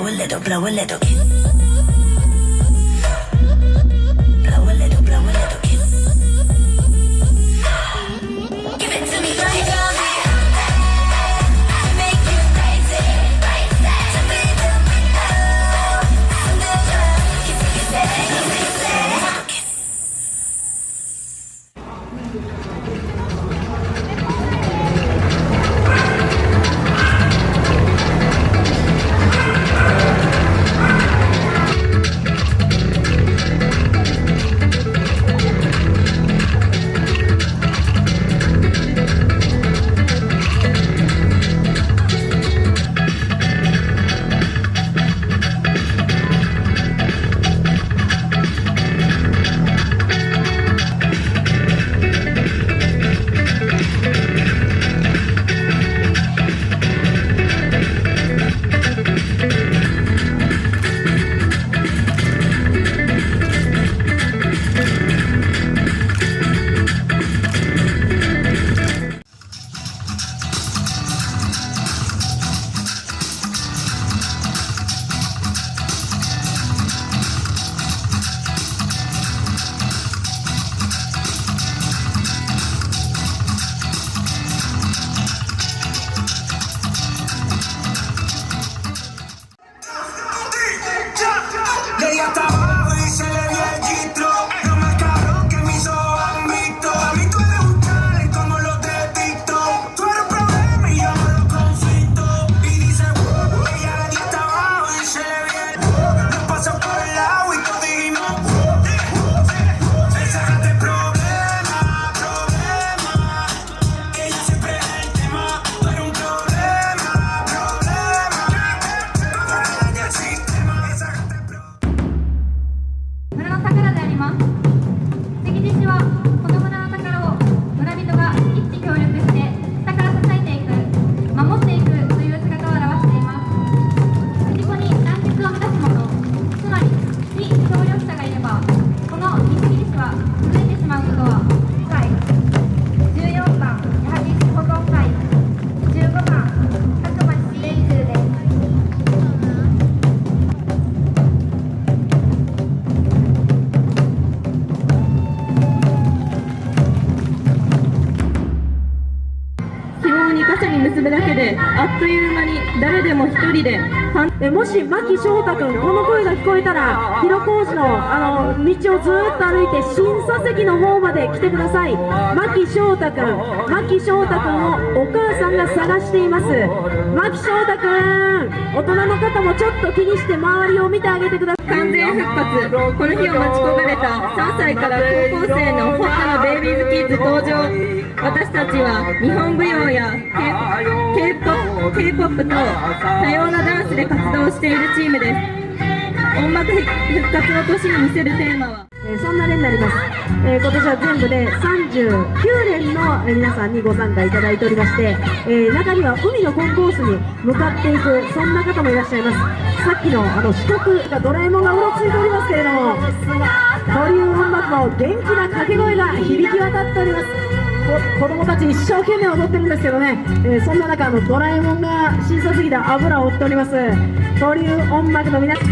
blow a little, blow a little kiss. Blow a little, blow a little kiss. Give it to me right now. Make you crazy, crazy. To be the window, kiss, kiss, kiss, kiss. Llegué hasta abajo y se le vio el gistro. Lo más cabrón que mis ojos han visto. A mí tú eres un chale como los de TikTok. Tú eres un problema y yo no lo conflicto. Y dice, ella le dio hasta abajo y se le vio el nos pasó por el lado y todos dijimos, sácate problema, problema. Ella siempre es el tema. Tú eres un problema, problema. Todo le daña el sistema. Sácate problema. 村の宝であります。関地市はこの村の宝を村人が一致協力して下から支えていく、守っていくという姿を表しています。藤子に団結を目指す者、つまり非協力者がいれば、この関地市は崩れてしまうことは不可能。14番矢作市保存会、15番角町連中です。紐を2箇所に結ぶだけであっという間に誰でも一人でもし牧翔太君、この声が聞こえたら広小路の道をずーっと歩いて審査席の方まで来てください。牧翔太君をお母さんが探しています。牧翔太君、大人の方もちょっと気にして周りを見てあげてください。完全復活、この日を待ち焦がれた3歳から高校生のホットなベイビーズキッズ登場。私たちは日本舞踊や K-POP と多様なダンスで活動しているチームです。音楽復活の年に見せるテーマはそんな例になります。今年は全部で39連の皆さんにご参加いただいておりまして、中には海のコンコースに向かっていく、そんな方もいらっしゃいます。さっきの四国がドラえもんがうろついておりますけれども、という音楽の元気な掛け声が響き渡っております。子供たち一生懸命踊ってるんですけどね、そんな中ドラえもんが審査席で油を追っております。という音楽の皆さん